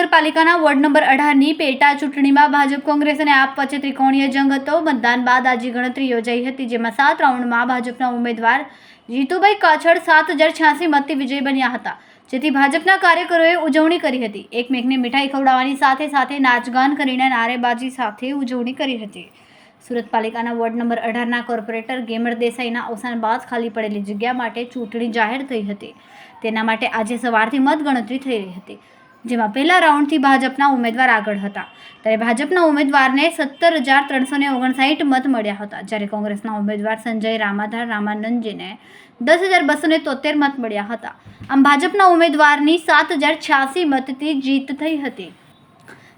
મહાનગરપાલિકાના ward number 18ની પેટા ચૂંટણીમાં ભાજપ કોંગ્રેસ અને આપ વચ્ચે ત્રિકોણીય જંગ હતો। મતદાન બાદ આજે ગણતરી યોજાઈ હતી, જેમાં 7 રાઉન્ડમાં ભાજપના ઉમેદવાર જીતુભાઈ કાછડ 7086 મતથી વિજય બન્યા હતા, જેથી ભાજપના કાર્યકરોએ ઉજવણી કરી હતી। એકમેકને મીઠાઈ ખવડાવવાની સાથે સાથે નાચગાન કરીને નારેબાજી સાથે ઉજવણી કરી હતી। સુરત પાલિકાના વોર્ડ નંબર 18ના કોર્પોરેટર ગેમર દેસાઈના અવસાન બાદ ખાલી પડેલી જગ્યા માટે ચૂંટણી જાહેર થઈ હતી। તેના માટે આજે સવારથી મતગણતરી થઈ રહી હતી, જેમાં પહેલા રાઉન્ડથી ભાજપના ઉમેદવાર આગળ હતા। ત્યારે ભાજપના ઉમેદવારને 17,359 મત મળ્યા હતા, જ્યારે કોંગ્રેસના ઉમેદવાર સંજય રામાધાર રામાનંદજીને 10,273 મત મળ્યા હતા। આમ ભાજપના ઉમેદવારની 7,086 મતથી જીત થઈ હતી।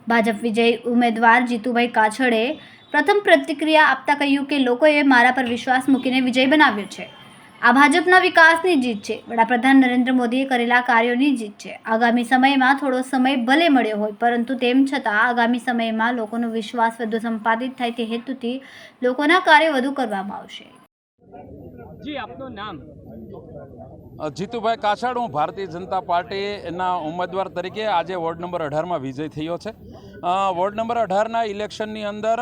ભાજપ વિજયી ઉમેદવાર જીતુભાઈ કાછડે પ્રથમ પ્રતિક્રિયા આપતા કહ્યું કે લોકોએ મારા પર વિશ્વાસ મૂકીને વિજય બનાવ્યો છે। આ ભાજપના વિકાસની જીત છે, વડાપ્રધાન નરેન્દ્ર મોદીએ કરેલા કાર્યોની જીત છે। આગામી સમયમાં થોડો સમય ભલે મળ્યો હોય, પરંતુ તેમ છતાં આગામી સમયમાં લોકોનો વિશ્વાસ વધુ સંપાદિત થાય તે હેતુથી લોકોના કાર્ય વધુ કરવામાં આવશે। જી, આપનું નામ? જીતુભાઈ કાછડ, હું ભારતીય જનતા પાર્ટીના ઉમેદવાર તરીકે આજે વોર્ડ નંબર 18માં વિજય થયો છે। વોર્ડ નંબર 18ના ઇલેક્શનની અંદર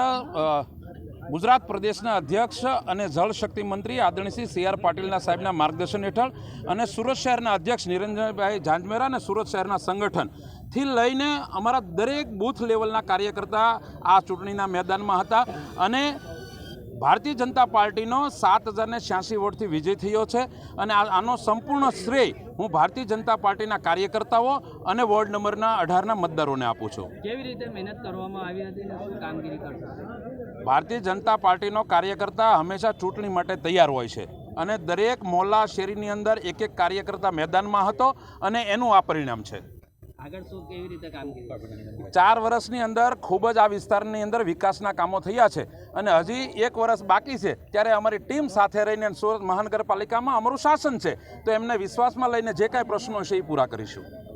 ગુજરાત પ્રદેશના અધ્યક્ષ અને જળશક્તિ મંત્રી આદરણીય શ્રી સી આર પાટીલના સાહેબના માર્ગદર્શન હેઠળ અને સુરત શહેરના અધ્યક્ષ નિરંજનભાઈ ઝાંઝમેરા અને સુરત શહેરના સંગઠનથી લઈને અમારા દરેક બૂથ લેવલના કાર્યકર્તા આ ચૂંટણીના મેદાનમાં હતા અને ભારતીય જનતા પાર્ટીનો 7,086 વોટથી વિજય થયો છે। અને આનો સંપૂર્ણ શ્રેય હું ભારતીય જનતા પાર્ટીના કાર્યકર્તાઓ અને વોર્ડ નંબરના 18ના મતદારોને આપું છું। કેવી રીતે મહેનત કરવામાં આવી હતી અને શું કામગીરી કરશો? ભારતીય જનતા પાર્ટીનો કાર્યકર્તા હંમેશા ચૂંટણી માટે તૈયાર હોય છે અને દરેક મોહલ્લા શેરીની અંદર એક કાર્યકર્તા મેદાનમાં હતો અને એનું આ પરિણામ છે। આગળ શું કેવી રીતે કામગીરી? 4 વર્ષની અંદર ખૂબ જ આ વિસ્તારની અંદર વિકાસના કામો થયા છે અને હજી 1 વર્ષ બાકી છે, ત્યારે અમારી ટીમ સાથે રહીને સુરત મહાનગરપાલિકામાં અમારું શાસન છે, તો એમને વિશ્વાસમાં લઈને જે કાંઈ પ્રશ્નો છે એ પૂરા કરીશું।